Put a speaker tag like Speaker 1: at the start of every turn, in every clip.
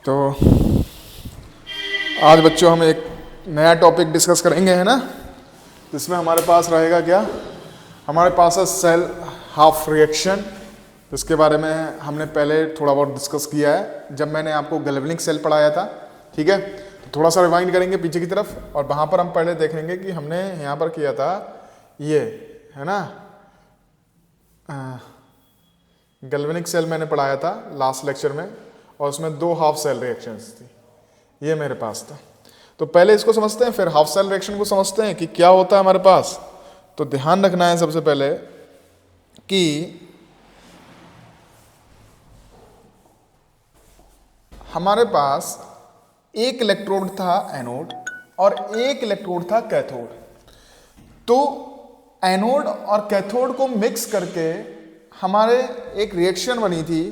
Speaker 1: तो आज बच्चों हम एक नया टॉपिक डिस्कस करेंगे, है ना, जिसमें हमारे पास रहेगा क्या, हमारे पास है सेल हाफ रिएक्शन। इसके बारे में हमने पहले थोड़ा बहुत डिस्कस किया है जब मैंने आपको गैल्वेनिक सेल पढ़ाया था। ठीक है, तो थोड़ा सा रिवाइंड करेंगे पीछे की तरफ और वहाँ पर हम पहले देखेंगे कि हमने यहाँ पर किया था ये, है ना, गैल्वेनिक सेल मैंने पढ़ाया था लास्ट लेक्चर में और उसमें 2 हाफ सेल रिएक्शंस थी, ये मेरे पास था। तो पहले इसको समझते हैं, फिर हाफ सेल रिएक्शन को समझते हैं कि क्या होता है हमारे पास। तो ध्यान रखना है सबसे पहले कि हमारे पास एक इलेक्ट्रोड था एनोड और एक इलेक्ट्रोड था कैथोड। तो एनोड और कैथोड को मिक्स करके हमारे एक रिएक्शन बनी थी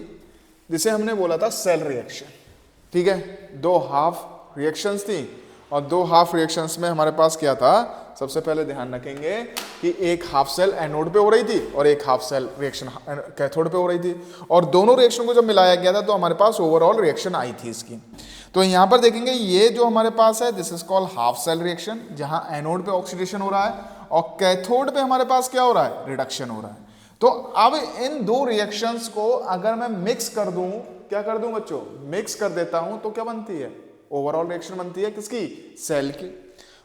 Speaker 1: जिसे हमने बोला था सेल रिएक्शन। ठीक है, 2 हाफ रिएक्शंस थी और 2 हाफ रिएक्शंस में हमारे पास क्या था, सबसे पहले ध्यान रखेंगे कि एक हाफ सेल एनोड पे हो रही थी और एक हाफ सेल रिएक्शन कैथोड पे हो रही थी और दोनों रिएक्शन को जब मिलाया गया था तो हमारे पास ओवरऑल रिएक्शन आई थी इसकी। तो यहाँ पर देखेंगे ये जो हमारे पास है this is called half cell reaction, जहाँ एनोड पे ऑक्सीडेशन हो रहा है और कैथोड पे हमारे पास क्या हो रहा है, रिडक्शन हो रहा है। तो अब इन 2 रिएक्शंस को अगर मैं मिक्स कर दूं, क्या कर दूं बच्चों, मिक्स कर देता हूं तो क्या बनती है, ओवरऑल रिएक्शन बनती है किसकी, सेल की।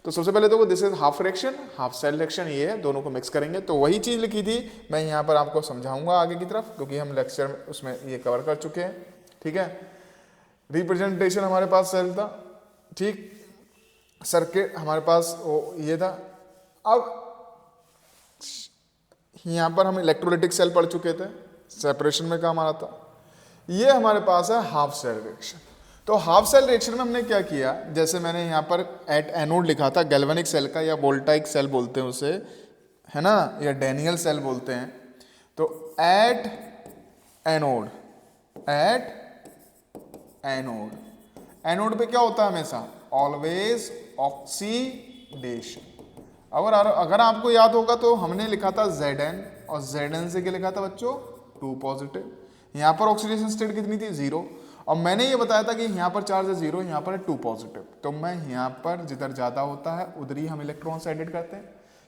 Speaker 1: तो सबसे पहले देखो this is half reaction, half cell reaction, ये है, दोनों को मिक्स करेंगे। तो वही चीज लिखी थी मैं यहाँ पर आपको समझाऊंगा आगे की तरफ, क्योंकि हम लेक्चर में उसमें ये कवर कर चुके हैं। ठीक है, रिप्रेजेंटेशन हमारे पास सेल था, ठीक, सर्किट हमारे पास ये था। अब यहाँ पर हम इलेक्ट्रोलाइटिक सेल पढ़ चुके थे, सेपरेशन में काम आ रहा था। ये हमारे पास है हाफ सेल रिएक्शन। तो हाफ सेल रिएक्शन में हमने क्या किया, जैसे मैंने यहाँ पर एट एनोड लिखा था गैल्वेनिक सेल का, या वोल्टाइक सेल बोलते हैं उसे, है ना, या डैनियल सेल बोलते हैं। तो एट एनोड, एनोड पे क्या होता है हमेशा, ऑलवेज ऑक्सीडेशन। अगर आपको याद होगा तो हमने लिखा था Zn और Zn से क्या लिखा था बच्चों, 2 पॉजिटिव। यहाँ पर ऑक्सीडेशन स्टेट कितनी थी, 0, और मैंने ये बताया था कि यहाँ पर चार्ज है 0, यहाँ पर है 2 पॉजिटिव। तो मैं यहाँ पर जिधर ज्यादा होता है उधर ही हम इलेक्ट्रॉन्स एडेड करते हैं,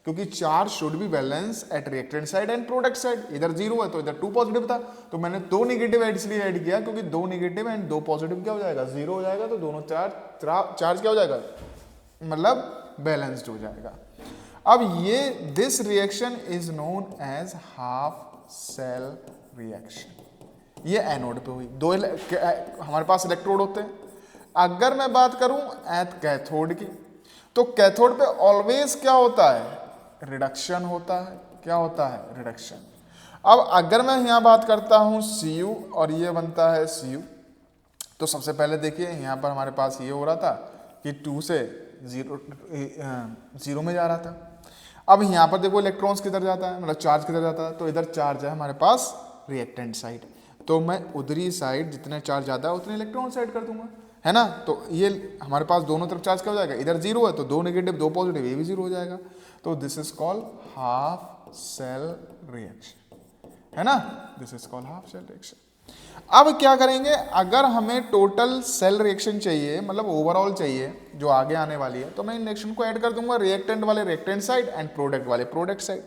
Speaker 1: क्योंकि charge should be balance at reactant side and product side. इधर 0 है तो इधर 2 पॉजिटिव था, तो मैंने 2 नेगेटिव इसलिए ऐड किया क्योंकि 2 नेगेटिव एंड 2 पॉजिटिव क्या हो जाएगा, 0 हो जाएगा। तो दोनों चार्ज क्या हो जाएगा, मतलब बैलेंस्ड हो जाएगा। अब ये this reaction is known as half cell reaction. ये एनोड पे हुई, 2 हमारे पास इलेक्ट्रोड होते हैं। अगर मैं बात करूं एट कैथोड की, तो कैथोड पे ऑलवेज क्या होता है, रिडक्शन होता है। क्या होता है, रिडक्शन। अब अगर मैं यहां बात करता हूं Cu और ये बनता है Cu, तो सबसे पहले देखिए यहां पर हमारे पास ये हो रहा था कि 2 से 0 में जा रहा था। अब यहाँ पर देखो इलेक्ट्रॉन्स किधर जाता है, मतलब चार्ज किधर जाता है, तो इधर चार्ज है हमारे पास रिएक्टेंट साइड, तो मैं उधरी साइड जितने चार्ज ज़्यादा है उतने इलेक्ट्रॉन साइड कर दूंगा, है ना। तो ये हमारे पास दोनों तरफ चार्ज क्या हो जाएगा, इधर 0 है तो 2 नेगेटिव 2 पॉजिटिव, ये भी 0 हो जाएगा। तो this is called half cell reaction, है ना, this is called half cell reaction. अब क्या करेंगे, अगर हमें टोटल सेल रिएक्शन चाहिए, मतलब ओवरऑल चाहिए जो आगे आने वाली है, तो मैं इन रिएक्शन को ऐड कर दूंगा, रिएक्टेंट वाले रिएक्टेंट साइड एंड प्रोडक्ट वाले प्रोडक्ट साइड।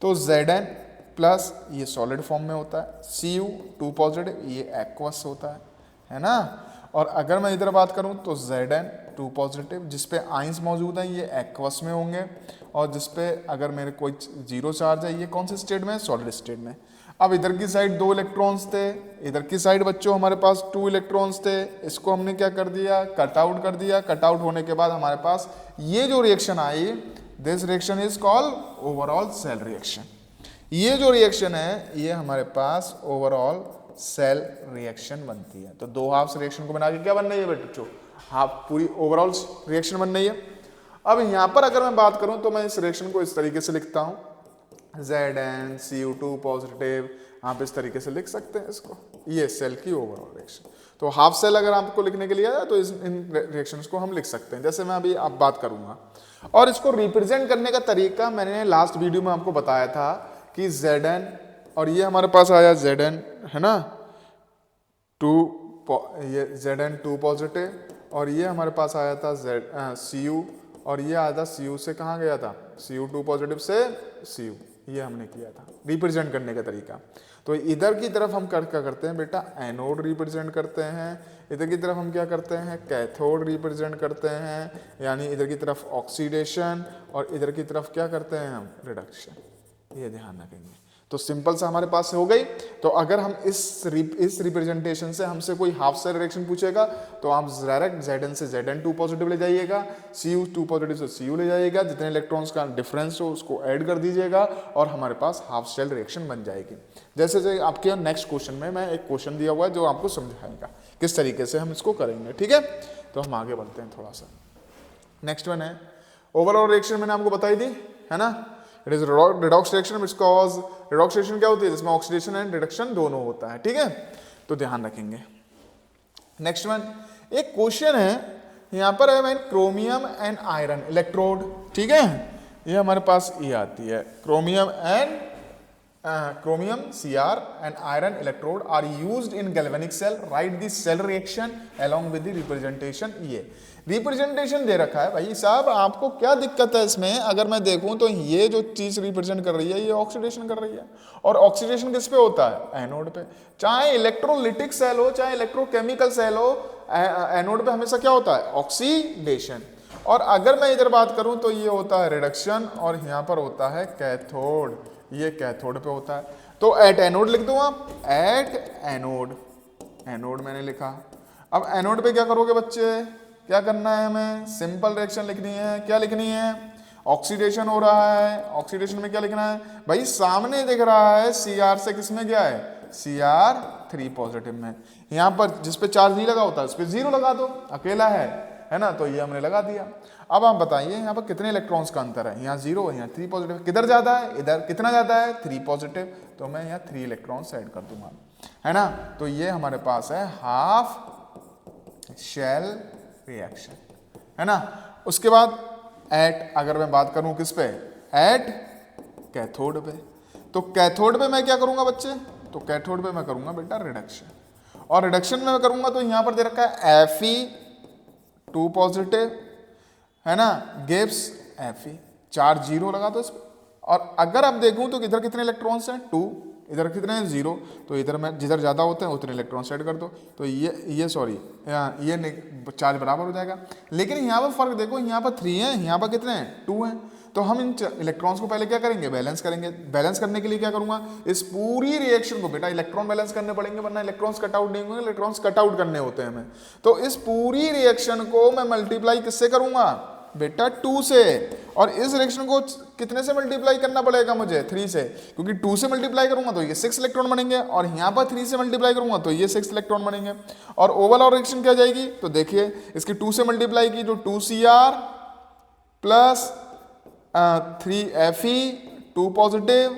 Speaker 1: तो Zn प्लस ये सॉलिड फॉर्म में होता है, Cu 2 पॉजिटिव, ये एक्वस होता है ना। और अगर मैं इधर बात करूं तो Zn 2 पॉजिटिव, जिसपे आइंस मौजूद हैं ये एक्वस में होंगे, और जिसपे अगर मेरे कोई 0 चार्ज है ये कौन से स्टेट में है, सॉलिड स्टेट में। अब इधर की साइड 2 इलेक्ट्रॉन्स थे, इधर की साइड बच्चों हमारे पास 2 इलेक्ट्रॉन्स थे, इसको हमने क्या कर दिया, कट आउट कर दिया। कट आउट होने के बाद हमारे पास ये जो रिएक्शन आई, this reaction is called overall cell reaction. ये जो रिएक्शन है ये हमारे पास ओवरऑल सेल रिएक्शन बनती है। तो 2 हाफ रिएक्शन को बना के क्या बन रही है बच्चों, हाफ पूरी ओवरऑल रिएक्शन बन रही है। अब यहाँ पर अगर मैं बात करूँ तो मैं इस रिएक्शन को इस तरीके से लिखता हूँ, Zn Cu2 पॉजिटिव, आप इस तरीके से लिख सकते हैं इसको, ये सेल की ओवरऑल रिएक्शन। तो हाफ सेल अगर आपको लिखने के लिए आया तो इन रिएक्शंस को हम लिख सकते हैं, जैसे मैं अभी आप बात करूंगा। और इसको रिप्रेजेंट करने का तरीका मैंने लास्ट वीडियो में आपको बताया था कि Zn, और ये हमारे पास आया Zn, है ना, 2 ये Zn2 पॉजिटिव और ये हमारे पास आया था Cu और ये आया था Cu से कहाँ गया था, Cu2 पॉजिटिव से Cu, ये हमने किया था रिप्रेजेंट करने का तरीका। तो इधर की तरफ हम क्या करते हैं बेटा, एनोड रिप्रेजेंट करते हैं, इधर की तरफ हम क्या करते हैं, कैथोड रिप्रेजेंट करते हैं, यानी इधर की तरफ ऑक्सीडेशन और इधर की तरफ क्या करते हैं हम, रिडक्शन। ये ध्यान रखेंगे। तो सिंपल सा हमारे पास हो गई। तो अगर हम इस रिप्रेजेंटेशन से हमसे कोई हाफ सेल रिएक्शन पूछेगा तो आप डायरेक्ट Zn से Zn2 पॉजिटिव ले जाइएगा, Cu2 पॉजिटिव से Cu ले जाइएगा, जितने इलेक्ट्रॉन्स का डिफरेंस हो उसको ऐड कर दीजिएगा और हमारे पास हाफ सेल रिएक्शन बन जाएगी। जैसे आपके नेक्स्ट क्वेश्चन में मैं एक क्वेश्चन दिया हुआ है जो आपको समझाएगा किस तरीके से हम इसको करेंगे, ठीक है। तो हम आगे बढ़ते हैं थोड़ा सा। नेक्स्ट वन है ओवरऑल रिएक्शन, मैंने आपको बताई दी है ना। It is redox reaction because redox reaction क्या होती है, जिसमें ऑक्सीडेशन एंड रिडक्शन दोनों होता है, ठीक है। तो ध्यान रखेंगे। नेक्स्ट वन, एक क्वेश्चन है यहाँ पर है क्रोमियम एंड आयरन इलेक्ट्रोड, ठीक है। ये हमारे पास ये आती है chromium Cr and iron electrode are used in galvanic cell. Write the cell reaction along with the representation. ये रिप्रेजेंटेशन दे रखा है भाई साहब, आपको क्या दिक्कत है इसमें। अगर मैं देखूं तो ये जो चीज रिप्रेजेंट कर रही है ये ऑक्सीडेशन कर रही है, और ऑक्सीडेशन किस पे होता है, एनोड पे। चाहे इलेक्ट्रोलिटिक सेल हो चाहे इलेक्ट्रोकेमिकल सेल हो, एनोड पे हमेशा क्या होता है, ऑक्सीडेशन। और अगर मैं इधर बात करूं तो ये होता है रिडक्शन और यहाँ पर होता है कैथोड, ये कैथोड पे होता है। तो एट एनोड लिख दो आप, एट एनोड, एनोड मैंने लिखा। अब एनोड पे क्या करोगे बच्चे, क्या करना है हमें, सिंपल रिएक्शन लिखनी है। क्या लिखनी है, ऑक्सीडेशन हो रहा है, ऑक्सीडेशन में क्या लिखना है भाई, सामने दिख रहा है Cr से किस में गया है, Cr3 पॉजिटिव में। यहाँ पर जिस पे चार्ज नहीं लगा होता उस पे 0 लगा दो, अकेला है ना, तो ये हमने लगा दिया। अब आप बताइए यहाँ पर कितने इलेक्ट्रॉन्स का अंतर है, यहाँ 0 है, यहाँ 3 पॉजिटिव। किधर ज्यादा है, इधर कितना ज्यादा है, 3 पॉजिटिव, तो मैं यहाँ 3 इलेक्ट्रॉन्स ऐड कर दूंगा, है ना। तो ये हमारे पास है हाफ शेल रिएक्शन, है ना। उसके बाद एट, अगर मैं बात करूं किस पे, एट कैथोड पे। तो कैथोड पे मैं क्या करूंगा बच्चे, तो कैथोड पे मैं करूंगा बेटा रिडक्शन, और रिडक्शन में मैं करूंगा तो यहां पर दे रखा है Fe2 पॉजिटिव, है ना, गिव्स Fe, चार्ज 0 लगा दो इस पे। और अगर आप देखूं तो इधर कितने इलेक्ट्रॉन्स हैं, 2, इधर कितने हैं, 0, तो इधर में जिधर ज़्यादा होते हैं उतने इलेक्ट्रॉन ऐड कर दो, तो ये चार्ज बराबर हो जाएगा। लेकिन यहाँ पर फर्क देखो, यहाँ पर 3 है, यहाँ पर कितने हैं, 2 हैं। तो हम इन इलेक्ट्रॉन्स को पहले क्या करेंगे, बैलेंस करेंगे। बैलेंस करने के लिए क्या करूंगा, इस पूरी रिएक्शन को बेटा इलेक्ट्रॉन बैलेंस करने पड़ेंगे, वरना इलेक्ट्रॉन्स कट आउट नहीं होंगे, इलेक्ट्रॉन्स कट आउट करने होते हैं हमें। तो इस पूरी रिएक्शन को मैं मल्टीप्लाई किससे करूंगा बेटा, 2 से। और इस रिएक्शन को कितने से मल्टीप्लाई करना पड़ेगा मुझे, 3 से, क्योंकि 2 से मल्टीप्लाई करूंगा तो ये 6 इलेक्ट्रॉन बनेंगे, और यहाँ पर 3 से मल्टीप्लाई करूंगा तो ये 6 इलेक्ट्रॉन बनेंगे। और ओवरऑल रिएक्शन क्या जाएगी, तो देखिए इसकी 2 से मल्टीप्लाई की तो 2Cr plus 3Fe2 positive.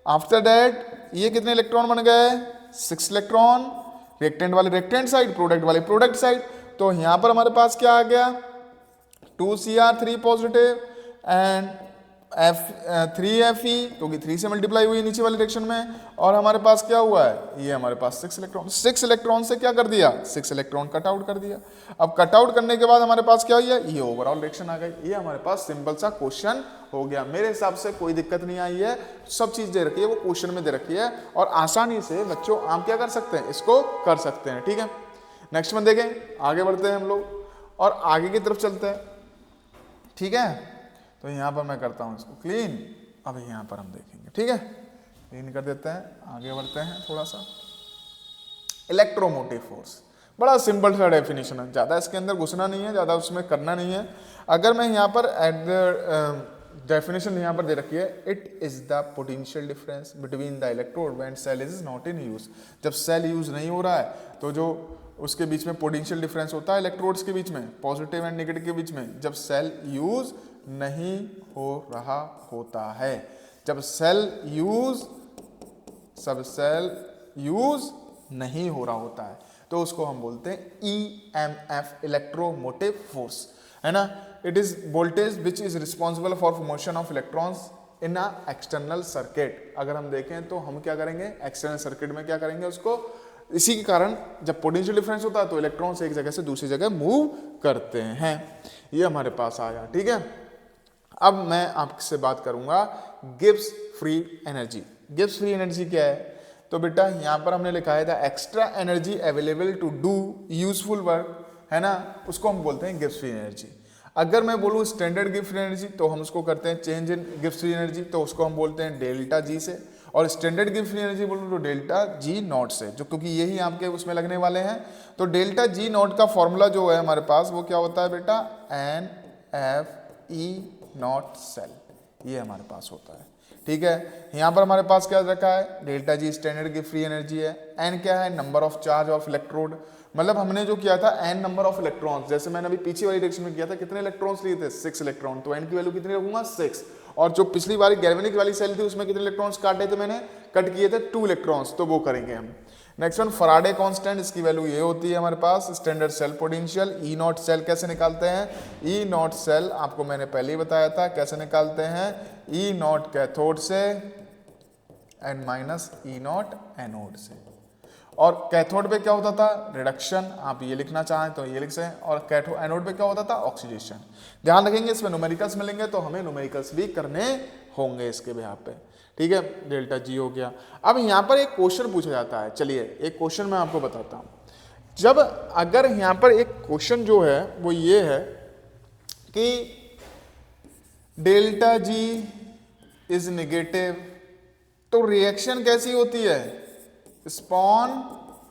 Speaker 1: After that ये कितने इलेक्ट्रॉन बन गए, 6 इलेक्ट्रॉन, रिएक्टेंट वाले रिएक्टेंट साइड, प्रोडक्ट वाले प्रोडक्ट साइड। तो यहाँ पर हमारे पास क्या आ गया, 2Cr3 पॉजिटिव एंड 3Fe, क्योंकि 3 से मल्टीप्लाई हुई है नीचे वाले रिएक्शन में। और हमारे पास क्या हुआ है, ये हमारे पास 6 इलेक्ट्रॉन, 6 इलेक्ट्रॉन से क्या कर दिया, 6 इलेक्ट्रॉन कट आउट कर दिया। अब कट आउट करने के बाद हमारे पास क्या हुआ, ये ओवरऑल रिएक्शन आ गई। ये हमारे पास सिंपल सा क्वेश्चन हो गया। मेरे हिसाब से कोई दिक्कत नहीं आई है, सब चीज दे रखी है, वो क्वेश्चन में दे रखी है, और आसानी से बच्चों आप क्या कर सकते हैं, इसको कर सकते हैं, ठीक है। नेक्स्ट में देखें, आगे बढ़ते हैं हम लोग और आगे की तरफ चलते हैं, ठीक है। तो यहाँ पर मैं करता हूँ इसको क्लीन, अब यहाँ पर हम देखेंगे, ठीक है, क्लीन कर देते हैं, आगे बढ़ते हैं थोड़ा सा। इलेक्ट्रोमोटिव फोर्स, बड़ा सिंपल सा डेफिनेशन है, ज़्यादा इसके अंदर घुसना नहीं है, ज़्यादा उसमें करना नहीं है। अगर मैं यहाँ पर एट द डेफिनेशन यहाँ पर दे रखी है, it is the potential difference between the electrode when cell is not in use. जब सेल यूज नहीं हो रहा है तो जो उसके बीच में पोटेंशियल डिफरेंस होता है इलेक्ट्रोड्स के बीच में, पॉजिटिव एंड नेगेटिव के बीच में, जब सेल यूज नहीं हो रहा होता है। जब सेल यूज नहीं हो रहा होता है तो उसको हम बोलते हैं EMF, इलेक्ट्रोमोटिव फोर्स, है ना। It is voltage which is responsible for motion of electrons in a external circuit. अगर हम देखें तो हम क्या करेंगे, एक्सटर्नल सर्किट में क्या करेंगे, उसको इसी के कारण जब पोटेंशियल डिफरेंस होता है तो इलेक्ट्रॉन्स एक जगह से दूसरी जगह मूव करते हैं। ये हमारे पास आया, ठीक है। अब मैं आपसे बात करूंगा Gibbs free energy. Gibbs free energy क्या है? तो बेटा यहाँ पर हमने लिखा है the extra energy available to do useful work, है ना, उसको हम बोलते हैं गिब्स फ्री एनर्जी। अगर मैं बोलूँ स्टैंडर्ड गिब्स फ्री एनर्जी तो हम उसको करते हैं change in Gibbs free energy, तो उसको हम बोलते हैं डेल्टा जी से। और स्टैंडर्ड गिब्स फ्री एनर्जी बोलूँ तो डेल्टा जी नॉट से, जो क्योंकि यही आपके उसमें लगने वाले हैं। तो डेल्टा जी नॉट का फॉर्मूला जो है हमारे पास वो क्या होता है बेटा? N F E not cell, ये हमारे पास होता है, ठीक है। यहाँ पर हमारे पास क्या रखा है? डेल्टा जी स्टैंडर्ड गिब्स फ्री एनर्जी है। एन क्या है? Number of charge of electrode, मतलब हमने जो किया था एन नंबर ऑफ इलेक्ट्रॉन्स, जैसे मैंने अभी पीछे वाली डायरेक्शन में किया था, कितने इलेक्ट्रॉन्स लिए थे? 6 इलेक्ट्रॉन, तो एन की वैल्यू कितनी रखूंगा? 6। और जो पिछली बारी गैल्वेनिक वाली सेल थी उसमें कितने इलेक्ट्रॉन्स काटे थे मैंने? कट किए थे 2 इलेक्ट्रॉन्स, तो वो करेंगे हम। नेक्स्ट वन फराडे कांस्टेंट, इसकी वैल्यू ये होती है हमारे पास standard cell potential. E not cell कैसे निकालते हैं? ई नॉट सेल आपको मैंने पहले ही बताया था कैसे निकालते हैं। ई नॉट कैथोड से N minus E not anode से। और कैथोड पे क्या होता था? रिडक्शन, आप ये लिखना चाहें तो ये लिख सकते हैं। और एनोड पे क्या होता था? ऑक्सीडेशन। ध्यान रखेंगे इसमें न्यूमेरिकल्स मिलेंगे तो हमें न्यूमेरिकल्स भी करने होंगे इसके बिहाफ पे, ठीक है। डेल्टा जी हो गया। अब यहाँ पर एक क्वेश्चन पूछा जाता है, चलिए एक क्वेश्चन मैं आपको बताता हूँ। जब अगर यहाँ पर एक क्वेश्चन जो है वो ये है कि डेल्टा जी इज नेगेटिव, तो रिएक्शन कैसी होती है? स्पॉन्टेनियस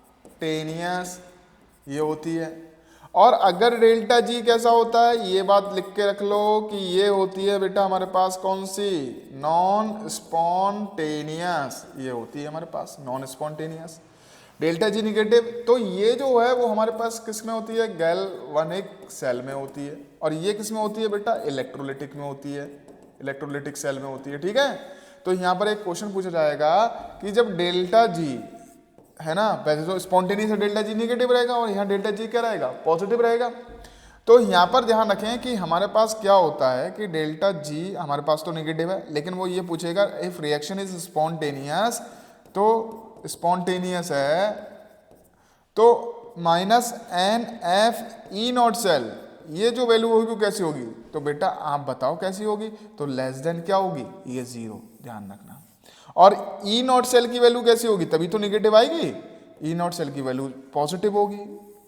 Speaker 1: ये होती है। और अगर डेल्टा जी कैसा होता है, ये बात लिख के रख लो कि ये होती है बेटा हमारे पास कौन सी? नॉन स्पॉन्टेनियस, ये होती है हमारे पास non spontaneous. Delta G negative, तो ये जो है वो हमारे पास किस में होती है? गैल्वेनिक सेल में होती है। और ये किस में होती है बेटा? इलेक्ट्रोलिटिक में होती है, इलेक्ट्रोलिटिक सेल में होती है, ठीक है। तो यहाँ पर एक क्वेश्चन पूछा जाएगा कि जब डेल्टा जी है ना, वैसे तो स्पॉन्टेनियस डेल्टा जी निगेटिव रहेगा और यहाँ डेल्टा जी क्या रहेगा? पॉजिटिव रहेगा। तो यहाँ पर ध्यान रखें कि हमारे पास क्या होता है कि डेल्टा जी हमारे पास तो निगेटिव है, लेकिन वो ये पूछेगा इफ रिएक्शन इज स्पॉन्टेनियस, तो स्पॉन्टेनियस है तो minus N F E not cell, ये जो वैल्यू होगी वो कैसी होगी? तो बेटा आप बताओ कैसी होगी? तो लेस देन क्या होगी? ये 0, ध्यान रखना। और ई नॉट सेल की वैल्यू कैसी होगी? तभी तो निगेटिव आएगी। ई नॉट सेल की वैल्यू पॉजिटिव होगी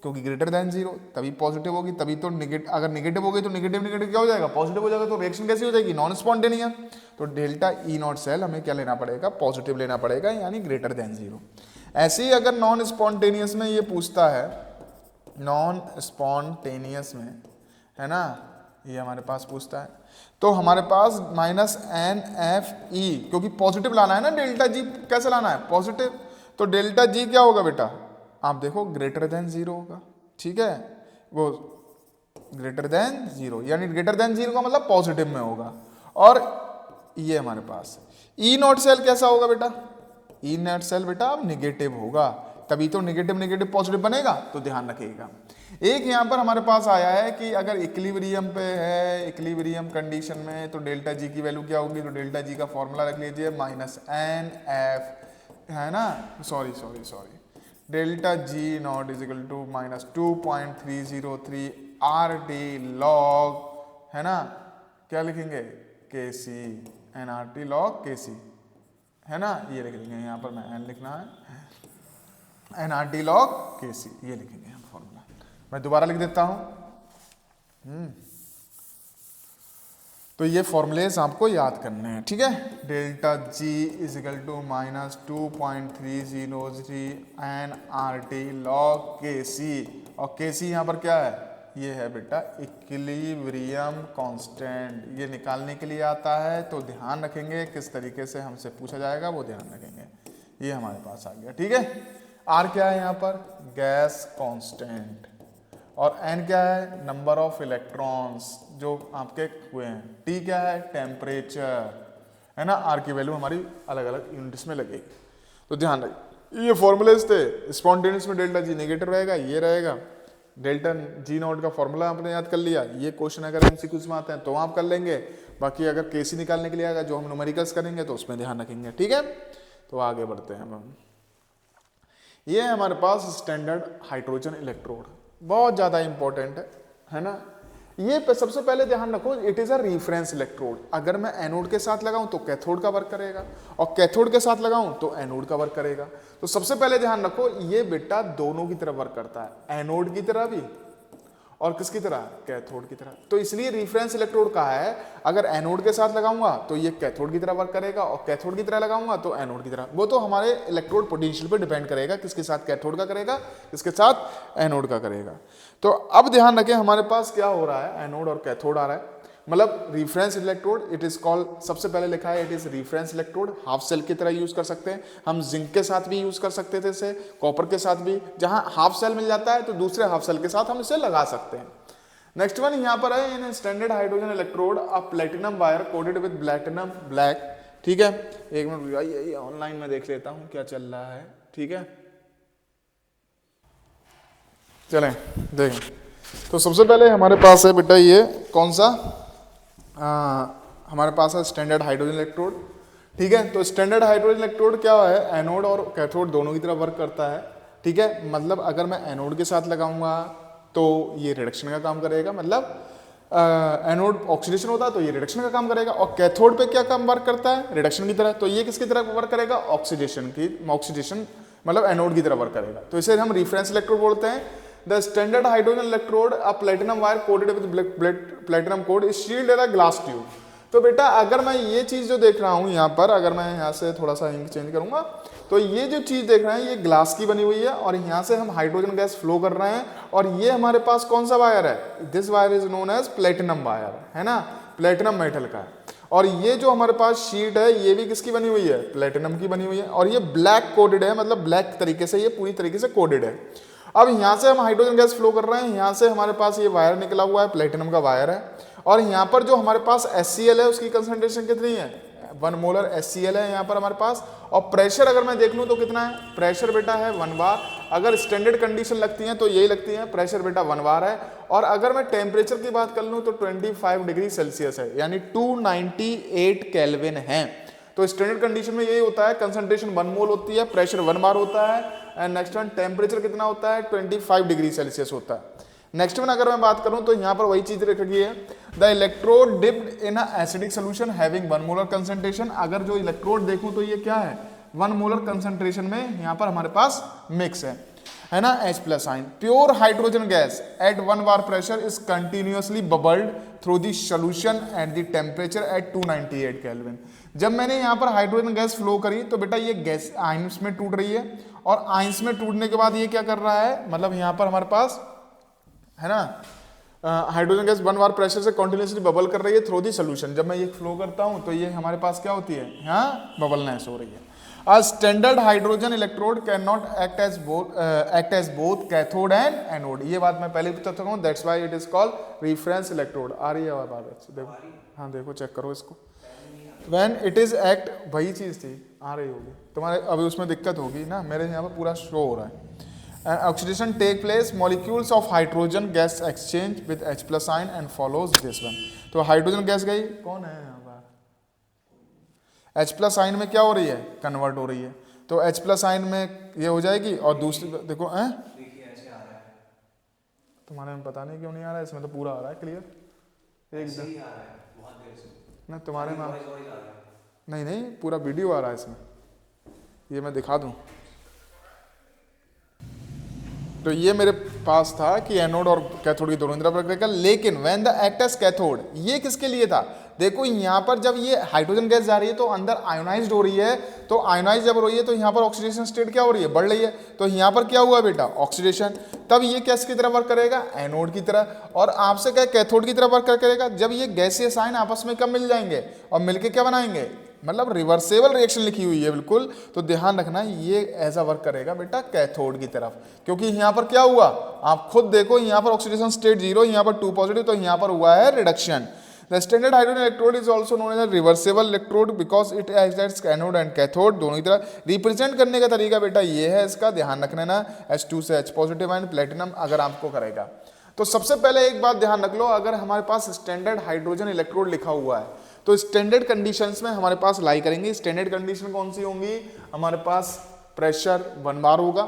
Speaker 1: क्योंकि ग्रेटर देन 0, तभी पॉजिटिव होगी, तभी तो निगेटिव। अगर निगेटिव होगी तो निगेटिव निगेटिव क्या हो जाएगा? पॉजिटिव हो जाएगा। तो रिएक्शन कैसी हो जाएगी? Non spontaneous. तो डेल्टा ई नॉट सेल हमें क्या लेना पड़ेगा? पॉजिटिव लेना पड़ेगा, यानी ग्रेटर देन 0। ऐसे ही अगर नॉन स्पॉन्टेनियस में ये पूछता है, नॉन स्पॉन्टेनियस में, है ना, ये हमारे पास पूछता है, तो हमारे पास माइनस एन एफ ई, क्योंकि पॉजिटिव लाना है ना, डेल्टा जी कैसे लाना है? पॉजिटिव। तो डेल्टा जी क्या होगा बेटा? आप देखो ग्रेटर देन 0 होगा, ठीक है, वो ग्रेटर देन 0, यानी ग्रेटर देन 0 का मतलब पॉजिटिव में होगा। और ये हमारे पास ई नॉट सेल कैसा होगा बेटा? ई नॉट सेल बेटा अब निगेटिव होगा, तभी तो निगेटिव निगेटिव पॉजिटिव बनेगा। तो ध्यान रखिएगा। एक यहाँ पर हमारे पास आया है कि अगर इक्विलिब्रियम पे है, इक्विलिब्रियम कंडीशन में, तो डेल्टा जी की वैल्यू क्या होगी? तो डेल्टा जी का फॉर्मूला रख लीजिए माइनस एन एफ, है ना, sorry, delta G nought is equal to minus 2.303 R T log, है ना, क्या लिखेंगे? K C, N R T log K C, है ना, ये लिख लेंगे। यहाँ पर मैं एन लिखना है, N R T log K सी, ये लिखेंगे हम फॉर्मूला। मैं दोबारा लिख देता हूं। तो ये फॉर्मूलेस आपको याद करने हैं, ठीक है। Delta G is equal to minus 2.303 N R T log K C, और के सी यहाँ पर क्या है? ये है बेटा इक्विलिब्रियम कांस्टेंट। ये निकालने के लिए आता है, तो ध्यान रखेंगे किस तरीके से हमसे पूछा जाएगा वो ध्यान रखेंगे। ये हमारे पास आ गया, ठीक है। आर क्या है यहाँ पर? Gas constant. और एन क्या है? नंबर ऑफ इलेक्ट्रॉन्स जो आपके हुए हैं। टी क्या है? टेम्परेचर, है ना। आर की वैल्यू हमारी अलग अलग यूनिट्स में लगेगी, तो ध्यान रखिए। ये फॉर्मूलेस थे। स्पॉन्टेनियस में डेल्टा जी नेगेटिव रहेगा, ये रहेगा। डेल्टा जी नॉट का फॉर्मूला आपने याद कर लिया। ये क्वेश्चन अगर एमसीक्यूज में आते हैं तो आप कर लेंगे, बाकी अगर केसी निकालने के लिए आएगा जो हम न्यूमेरिकल्स करेंगे तो उसमें ध्यान रखेंगे, ठीक है। तो आगे बढ़ते हैं हम। ये हमारे पास स्टैंडर्ड हाइड्रोजन इलेक्ट्रोड, बहुत ज़्यादा इंपॉर्टेंट है ना। ये सबसे पहले ध्यान रखो, it is a reference electrode. अगर मैं एनोड के साथ लगाऊं तो कैथोड का वर्क करेगा, और कैथोड के साथ लगाऊं तो एनोड का वर्क करेगा। तो सबसे पहले ध्यान रखो, ये बेटा दोनों की तरफ वर्क करता है, एनोड की तरह भी और किसकी तरह, कैथोड की तरह। तो इसलिए रेफरेंस इलेक्ट्रोड कहा है, अगर एनोड के साथ लगाऊंगा तो ये कैथोड की तरह वर्क करेगा, और कैथोड की तरह लगाऊंगा तो एनोड की तरह। वो तो हमारे इलेक्ट्रोड पोटेंशियल पे डिपेंड करेगा, किसके साथ कैथोड का करेगा, किसके साथ एनोड का करेगा। तो अब ध्यान रखें, हमारे पास क्या हो रहा है, एनोड और कैथोड आ रहा है, मतलब reference electrode. It is called, सबसे पहले लिखा है it is reference electrode. Half cell की तरह यूज कर सकते हैं हम, जिंक के साथ भी यूज कर सकते थे इसे, कॉपर के साथ भी। जहां हाफ सेल मिल जाता है तो दूसरे हाफ सेल के साथ हम इसे लगा सकते हैं। नेक्स्ट वन यहाँ पर है, in standard hydrogen electrode a platinum wire coated with platinum black. ठीक है, एक मिनट ये ऑनलाइन में देख लेता हूँ क्या चल रहा है। ठीक है, चलें देखें। तो सबसे पहले हमारे पास है बेटा ये कौन सा, हमारे पास है स्टैंडर्ड हाइड्रोजन इलेक्ट्रोड। ठीक है, तो स्टैंडर्ड हाइड्रोजन इलेक्ट्रोड क्या है, एनोड और कैथोड दोनों की तरफ वर्क करता है। ठीक है, मतलब अगर मैं एनोड के साथ लगाऊंगा तो ये रिडक्शन का काम करेगा, मतलब एनोड ऑक्सीडेशन होता है तो ये रिडक्शन का काम करेगा, और कैथोड पे क्या काम वर्क करता है, रिडक्शन की तरह। तो ये किसकी तरह वर्क करेगा, ऑक्सीडेशन मतलब एनोड की तरह वर्क करेगा। तो इसे हम रेफरेंस इलेक्ट्रोड बोलते हैं। The standard hydrogen electrode a platinum wire coated with platinum code is shield in a glass tube. तो बेटा अगर मैं ये चीज जो देख रहा हूं यहाँ पर, अगर मैं यहाँ से थोड़ा सा इंक चेंज करूंगा, तो ये जो चीज देख रहे हैं ये ग्लास की बनी हुई है, और यहाँ से हम हाइड्रोजन गैस फ्लो कर रहे हैं, और ये हमारे पास कौन सा वायर है, this wire is known as platinum wire, है ना, प्लेटिनम मेटल का है। और ये जो हमारे पास शीट है ये भी किसकी बनी हुई है, प्लेटिनम की बनी हुई है, और ये ब्लैक कोडेड है, मतलब ब्लैक तरीके से ये पूरी तरीके से कोडेड है। अब यहाँ से हम हाइड्रोजन गैस फ्लो कर रहे हैं, यहाँ से हमारे पास ये वायर निकला हुआ है, प्लेटिनम का वायर है, और यहाँ पर जो हमारे पास HCl है उसकी कंसंट्रेशन कितनी है, 1 मोलर HCl है यहाँ पर हमारे पास। और प्रेशर अगर मैं देख लूँ तो कितना है, प्रेशर बेटा है 1 बार। अगर स्टैंडर्ड कंडीशन लगती है तो यही लगती है, प्रेशर बेटा 1 बार है। और अगर मैं टेम्परेचर की बात कर लूँ तो 25 डिग्री सेल्सियस है, यानी 298 केल्विन है। तो स्टैंडर्ड कंडीशन में यही होता है, कंसंट्रेशन 1 मोल होती है, प्रेशर 1 बार होता है, एंड नेक्स्ट वन टेम्परेचर कितना होता है, 25 डिग्री सेल्सियस होता है। नेक्स्ट वन अगर मैं बात करूं तो यहाँ पर वही चीज रखी है, the electrode dipped in acidic solution having 1 molar concentration. अगर जो इलेक्ट्रोड देखूं तो ये क्या है, 1 मोलर कंसंट्रेशन में यहाँ पर हमारे पास मिक्स है ना, H+ ion. Pure hydrogen gas at 1 bar pressure is continuously bubbled through the solution at the temperature at 298 kelvin. जब मैंने यहाँ पर हाइड्रोजन गैस फ्लो करी तो बेटा ये गैस आयंस में टूट रही है, और आयंस में टूटने के बाद ये क्या कर रहा है, मतलब यहाँ पर हमारे पास है ना, हाइड्रोजन गैस 1 बार प्रेशर से कंटिन्यूअसली बबल कर रही है थ्रू दी सोल्यूशन। जब मैं ये फ्लो करता हूँ तो ये हमारे पास क्या होती है, यहाँ बबलनेस हो रही है। A standard hydrogen electrode cannot act as both cathode and anode। ये बात मैं पहले भी बता चुका हूँ, that's why it is called reference electrode। आ रही है बात, देखो हाँ देखो चेक करो इसको, when it is act, वही चीज थी, आ रही होगी तुम्हारे, अभी उसमें दिक्कत होगी ना, मेरे यहाँ पर पूरा शो हो रहा है। Oxidation take place, molecules of hydrogen gas exchange with H+ ion and follows this one। तो हाइड्रोजन गैस गई, कौन है यहाँ पर, H+ आयन में क्या हो रही है, कन्वर्ट हो रही है। तो H+ आयन में ये हो जाएगी, और दूसरी देखो तुम्हारे में पता नहीं क्यों नहीं आ रहा है, इसमें तो पूरा आ रहा है क्लियर एकदम, ना तुम्हारे में नहीं पूरा वीडियो आ रहा है इसमें, ये मैं दिखा दूं। तो ये मेरे पास था कि एनोड और कैथोड की दोनों तरफ रखेगा, लेकिन when the act as cathode, ये किसके लिए था, देखो यहाँ पर जब ये हाइड्रोजन गैस जा रही है तो अंदर आयोनाइज्ड हो रही है, तो आयोनाइज जब हो रही है तो यहाँ पर ऑक्सीडेशन स्टेट क्या हो रही है, बढ़ रही है। तो यहाँ पर क्या हुआ बेटा, ऑक्सीडेशन। तब ये किसकी तरह वर्क करेगा, एनोड की तरह, और आपसे क्या कैथोड की तरह वर्क करेगा। जब ये गैसियस आयन आपस में कब मिल जाएंगे और मिलके क्या बनाएंगे, मतलब रिवर्सेबल रिएक्शन लिखी हुई है बिल्कुल, तो ध्यान रखना ये ऐसा वर्क करेगा बेटा कैथोड की तरफ, क्योंकि यहाँ पर क्या हुआ, आप खुद देखो, यहाँ पर ऑक्सीडेशन स्टेट 0, यहाँ पर 2 पॉजिटिव, तो यहाँ पर हुआ है reduction. The standard hydrogen electrode is also known as reversible electrode because it acts as anode and cathode, दोनों की तरह। रिप्रेजेंट करने का तरीका बेटा ये है, इसका ध्यान रखना ना, H2 से H+ आयन प्लेटिनम अगर आपको करेगा। तो सबसे पहले एक बात ध्यान रख लो, अगर हमारे पास स्टैंडर्ड हाइड्रोजन इलेक्ट्रोड लिखा हुआ है तो स्टैंडर्ड कंडीशंस में हमारे पास लाई करेंगे। स्टैंडर्ड कंडीशन कौन सी होंगी, हमारे पास प्रेशर 1 बार होगा,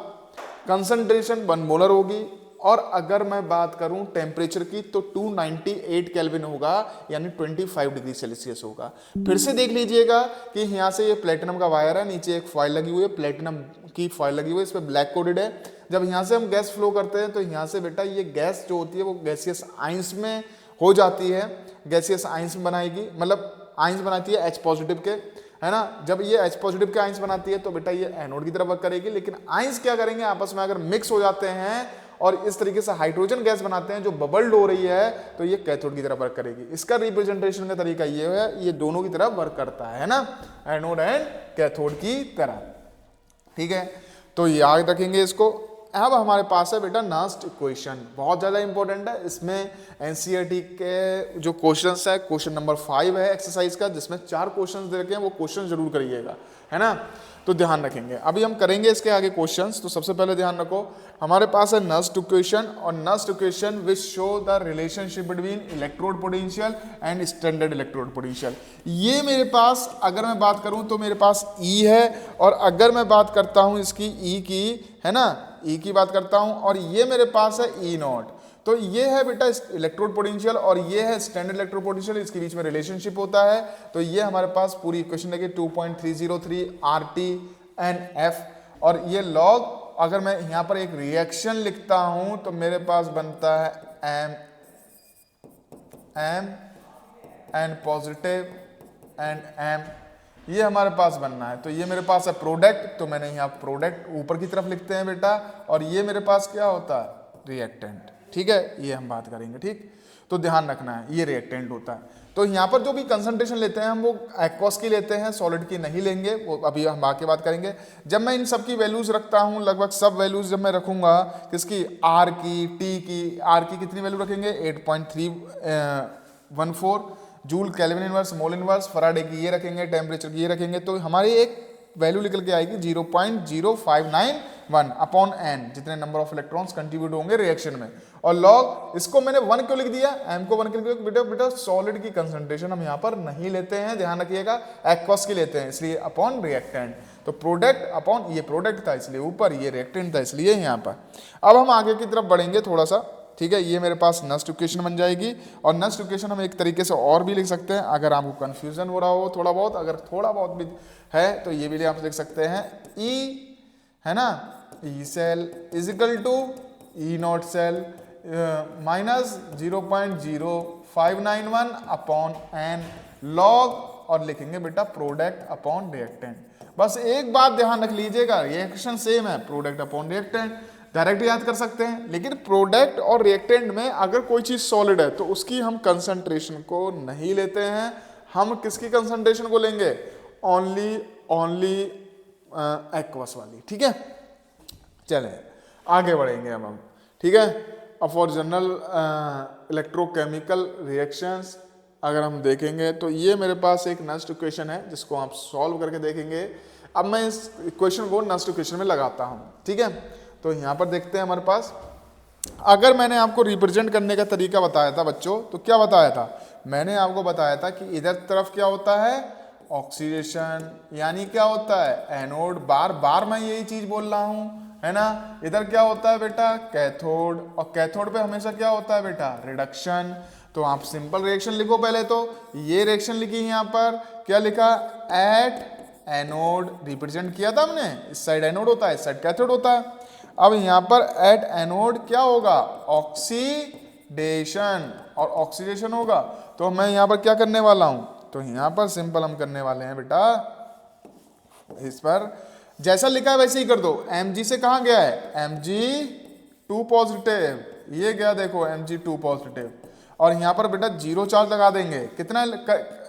Speaker 1: कंसंट्रेशन 1 मोलर होगी, और अगर मैं बात करूं टेम्परेचर की तो 298 केल्विन होगा, यानी 25 डिग्री सेल्सियस होगा। फिर से देख लीजिएगा कि यहाँ से ये प्लेटिनम का वायर है, नीचे एक फॉइल लगी हुई है, प्लेटिनम की फॉइल लगी हुई है, इस पर ब्लैक कोडेड है। जब यहाँ से हम गैस फ्लो करते हैं तो यहाँ से बेटा ये गैस जो होती है वो गैसियस आइंस में हो जाती है, गैसियस आइंस में बनाएगी, मतलब आइंस बनाती है H पॉजिटिव के, है ना। जब ये H पॉजिटिव के आइंस बनाती है तो बेटा ये एनोड की तरफ वर्क करेगी, लेकिन आइंस क्या करेंगे, आपस में अगर मिक्स हो जाते हैं और इस तरीके से हाइड्रोजन गैस बनाते हैं जो बबल्ड हो रही है, तो ये कैथोड की तरफ वर्क करेगी। इसका रिप्रेजेंटेशन का तरीका ये है, ये दोनों की तरफ वर्क करता है ना, एनोड एंड कैथोड की तरह, ठीक है। तो याद रखेंगे इसको। अब हमारे पास है बेटा नास्ट इक्वेशन, बहुत ज़्यादा इंपॉर्टेंट है। इसमें एनसीईआरटी के जो क्वेश्चंस है, क्वेश्चन नंबर 5 है एक्सरसाइज का, जिसमें 4 क्वेश्चंस दे रखे हैं, वो क्वेश्चन जरूर करिएगा, है ना। तो ध्यान रखेंगे, अभी हम करेंगे इसके आगे क्वेश्चंस। तो सबसे पहले ध्यान रखो, हमारे पास है नस्ट इक्वेशन, और Nernst equation which show the relationship between electrode potential and standard electrode potential. ये मेरे पास अगर मैं बात करूं तो मेरे पास E है, और अगर मैं बात करता हूं इसकी E की, है ना, E की बात करता हूं, और ये मेरे पास है E नॉट। तो ये है बेटा इलेक्ट्रोड पोटेंशियल और ये है स्टैंडर्ड इलेक्ट्रोड पोटेंशियल, इसके बीच में रिलेशनशिप होता है। तो ये हमारे पास पूरी इक्वेशन देखिए 2.303 RT एंड F, और ये लॉग, अगर मैं यहाँ पर एक रिएक्शन लिखता हूं तो मेरे पास बनता है M and positive and M, ये हमारे पास बनना है। तो ये मेरे पास है प्रोडक्ट, तो मैंने यहाँ प्रोडक्ट ऊपर की तरफ लिखते हैं बेटा, और ये मेरे पास क्या होता है, रिएक्टेंट, ठीक है, ये हम बात करेंगे, ठीक। तो ध्यान रखना है ये रिएक्टेंट होता है। तो यहाँ पर जो भी कंसंट्रेशन लेते हैं हम वो एक्वस की लेते हैं, सॉलिड की नहीं लेंगे, वो अभी हम आगे बात करेंगे। जब मैं इन सब की वैल्यूज रखता हूँ, लगभग सब वैल्यूज जब मैं रखूंगा, किसकी, आर की, टी की, आर की कितनी वैल्यू रखेंगे, 8.314 joule, kelvin inverse, mole inverse, Faraday की ये रखेंगे, टेम्परेचर की ये रखेंगे, तो हमारी एक वैल्यू निकल के आएगी 0.0591 अपॉन n, जितने नंबर ऑफ इलेक्ट्रॉन्स कंट्रीब्यूट होंगे रिएक्शन में। और लॉग, इसको मैंने 1 क्यों लिख दिया, m को 1 क्यों लिख दिया, बेटा सॉलिड की कंसंट्रेशन हम यहाँ पर नहीं लेते हैं, ध्यान रखिएगा, एक्वस की लेते हैं, इसलिए अपॉन रिएक्टेंट। तो प्रोडक्ट अपॉन, ये प्रोडक्ट था इसलिए ऊपर, ये रिएक्टेंट था इसलिए यहाँ पर। अब हम आगे की तरफ बढ़ेंगे थोड़ा सा, ठीक है। ये मेरे पास नस्ट इक्वेशन बन जाएगी, और नस्ट इक्वेशन हम एक तरीके से और भी लिख सकते हैं, अगर आपको कंफ्यूजन हो रहा हो थोड़ा बहुत, अगर थोड़ा बहुत भी है तो ये भी आप लिख सकते हैं, E, है ना, E cell is equal to E nought cell minus 0.0591 upon n log, और लिखेंगे बेटा प्रोडक्ट अपॉन रिएक्टेंट। बस एक बात ध्यान रख लीजिएगा, रिएक्शन सेम है, प्रोडक्ट अपॉन रिएक्टेंट डायरेक्ट याद कर सकते हैं, लेकिन प्रोडक्ट और रिएक्टेंट में अगर कोई चीज सॉलिड है तो उसकी हम कंसंट्रेशन को नहीं लेते हैं, हम किसकी कंसंट्रेशन को लेंगे, ओनली एक्वस वाली, ठीक है। चले आगे बढ़ेंगे अब हम, ठीक है। अब फॉर जनरल इलेक्ट्रोकेमिकल रिएक्शंस अगर हम देखेंगे तो ये मेरे पास एक नस्ट इक्वेशन है जिसको आप सॉल्व करके देखेंगे। अब मैं इस इक्वेशन को नस्ट इक्वेशन में लगाता हूं, ठीक है। तो यहाँ पर देखते हैं हमारे पास, अगर मैंने आपको रिप्रेजेंट करने का तरीका बताया था बच्चों, तो क्या बताया था, मैंने आपको बताया था कि इधर तरफ क्या होता है, ऑक्सीडेशन, यानी क्या होता है, एनोड, बार बार मैं यही चीज बोल रहा हूं, है ना। इधर क्या होता है बेटा, कैथोड, और कैथोड पे हमेशा क्या होता है बेटा, रिडक्शन। तो आप सिंपल रिएक्शन लिखो पहले, तो ये रिएक्शन लिखी यहाँ पर, क्या लिखा, एट एनोड, रिप्रेजेंट किया था हमने, इस साइड एनोड होता है, इस साइड कैथोड होता है। अब यहाँ पर एट एनोड क्या होगा, ऑक्सीडेशन, और ऑक्सीडेशन होगा। तो मैं यहाँ पर क्या करने वाला हूं, तो यहाँ पर सिंपल हम करने वाले हैं बेटा, इस पर जैसा लिखा है वैसे ही कर दो। Mg से कहाँ गया है, Mg2 पॉजिटिव, ये गया देखो Mg2 पॉजिटिव, और यहाँ पर बेटा जीरो चार्ज लगा देंगे, कितना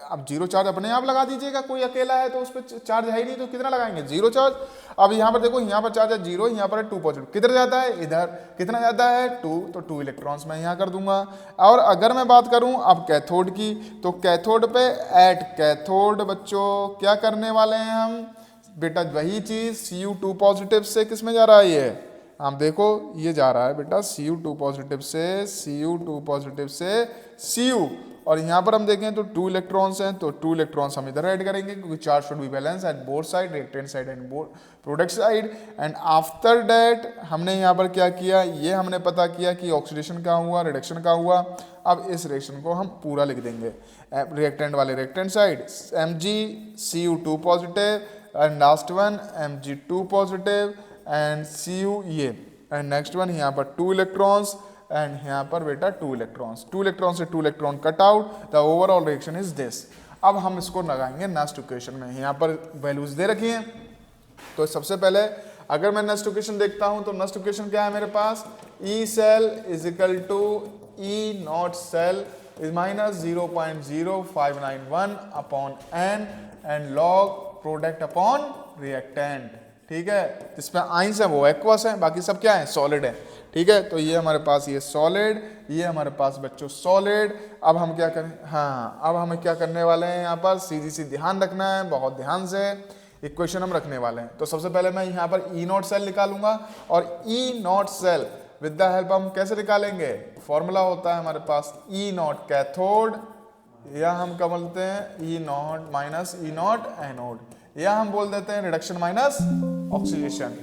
Speaker 1: अब जीरो चार्ज अपने आप लगा दीजिएगा, कोई अकेला है तो उस पर चार्ज है ही नहीं, तो कितना लगाएंगे, जीरो चार्ज। अब यहाँ पर देखो, यहाँ पर चार्ज है जीरो, यहाँ पर है 2 पॉजिटिव, किधर जाता है, इधर, कितना जाता है 2, तो 2 इलेक्ट्रॉन्स मैं यहाँ कर दूंगा। और अगर मैं बात करूँ अब कैथोड की, तो कैथोड पे एट कैथोड बच्चों क्या करने वाले हैं हम बेटा, वही चीज Cu2 पॉजिटिव से किस में जा रहा है, ये आप देखो, ये जा रहा है बेटा Cu2 पॉजिटिव से Cu2 पॉजिटिव से Cu, और यहाँ पर हम देखें तो 2 इलेक्ट्रॉन्स हैं, तो 2 इलेक्ट्रॉन्स हम इधर ऐड करेंगे क्योंकि charge should be balance at both side, reactant side and product side. And after that हमने यहाँ पर क्या किया, ये हमने पता किया कि ऑक्सीडेशन का हुआ, रिडक्शन का हुआ। अब इस रिएक्शन को हम पूरा लिख देंगे, रिएक्टेंट वाले reactant side MgCu2 positive and last one Mg2 positive and Cu ये एंड नेक्स्ट वन यहाँ पर 2 इलेक्ट्रॉन्स एंड यहाँ पर बेटा 2 इलेक्ट्रॉन्स, 2 इलेक्ट्रॉन से 2 electron cut out, the overall reaction is this. अब हम इसको लगाएंगे नेक्स्ट इक्वेशन में, यहाँ पर वैल्यूज दे रखी हैं। तो सबसे पहले अगर मैं नेक्स्ट इक्वेशन देखता हूँ तो नेक्स्ट इक्वेशन क्या है मेरे पास, E cell is equal to E not cell is minus 0.0591 upon n and log product upon reactant. ठीक है, जिसमें आइंस है वो एक्वस है, बाकी सब क्या है, सॉलिड है। ठीक है, तो ये हमारे पास ये सॉलिड, ये हमारे पास बच्चों सॉलिड। अब हम क्या करें, हाँ अब हमें क्या करने वाले हैं, यहाँ पर सीधी सी ध्यान रखना है, बहुत ध्यान से इक्वेशन हम रखने वाले हैं। तो सबसे पहले मैं यहाँ पर ई नॉट सेल निकालूंगा और E not cell with the help हम कैसे निकालेंगे, फॉर्मूला होता है हमारे पास ई नॉट कैथोड, या हम क्या बोलते हैं E naught minus E not anode, या हम बोल देते हैं रिडक्शन माइनस ऑक्सीडेशन।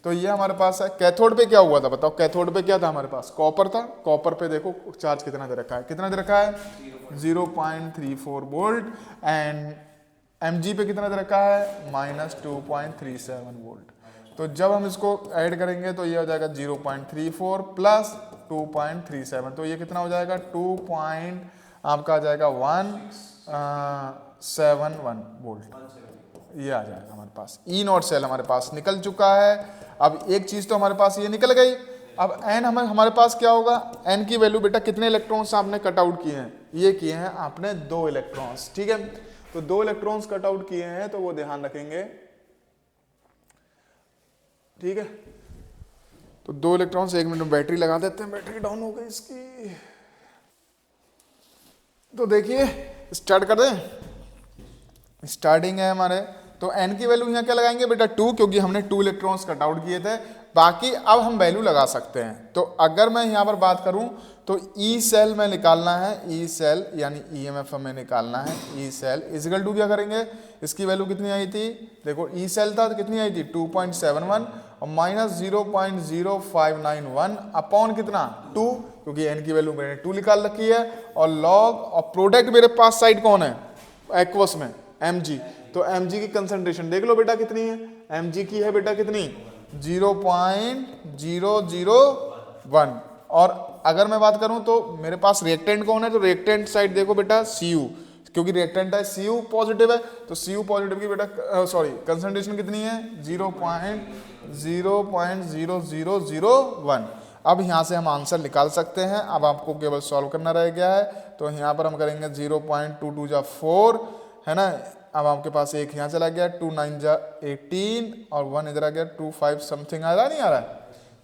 Speaker 1: तो ये हमारे पास है। कैथोड पे क्या हुआ था बताओ, कैथोड पे क्या था हमारे पास, कॉपर था। कॉपर पे देखो चार्ज कितना दे रखा है, कितना दे रखा है 0.34 वोल्ट एंड Mg पे कितना दे रखा है माइनस 2.37 वोल्ट। तो जब हम इसको ऐड करेंगे तो ये हो जाएगा 0.34 प्लस 2.37, तो ये कितना हो जाएगा 2. आपका आ जाएगा 171 वोल्ट, ये आ जाएगा हमारे पास। ई नॉट सेल हमारे पास निकल चुका है। अब एक चीज तो हमारे पास ये निकल गई। अब एन हमारे पास क्या होगा, एन की वैल्यू बेटा कितने इलेक्ट्रॉन्स आपने कट आउट किए हैं, ये किए हैं आपने 2 इलेक्ट्रॉन्स। ठीक है, तो 2 इलेक्ट्रॉन्स कट आउट किए हैं तो वो ध्यान रखेंगे। ठीक है, तो 2 इलेक्ट्रॉन्स, 1 मिनट में बैटरी लगा देते हैं, बैटरी डाउन हो गई इसकी। तो देखिए स्टार्ट कर दें, स्टार्टिंग है हमारे। तो n की वैल्यू यहाँ क्या लगाएंगे बेटा 2, क्योंकि हमने 2 इलेक्ट्रॉन्स कट आउट किए थे। बाकी अब हम वैल्यू लगा सकते हैं। तो अगर मैं यहाँ पर बात करूँ तो ई सेल में निकालना है, ई सेल यानी EMF हमें निकालना है। ई सेल इजिकल टू क्या करेंगे, इसकी वैल्यू कितनी आई थी, देखो ई सेल था तो कितनी आई थी 2.71 और माइनस 0.0591 अपॉन कितना 2, क्योंकि n की वैल्यू मैंने 2 निकाल रखी है। और लॉग और प्रोडक्ट मेरे पास साइड कौन है एक्वस में Mg, तो Mg की कंसंट्रेशन देख लो बेटा कितनी है, Mg की है बेटा कितनी 0.001। और अगर मैं बात करूं तो मेरे पास रिएक्टेंट कौन है, तो रिएक्टेंट साइड देखो बेटा Cu, क्योंकि रिएक्टेंट है Cu पॉजिटिव है, तो Cu पॉजिटिव की बेटा सॉरी कंसंट्रेशन कितनी है 0.00001। अब यहाँ से हम आंसर निकाल सकते हैं। अब आपको केवल सॉल्व करना रह गया है। तो यहाँ पर हम करेंगे 0.22 है ना। अब आपके पास एक यहाँ चला गया, 2 9 18 और 1 इधर आ गया, 2 5 समथिंग आ रहा नहीं आ रहा है,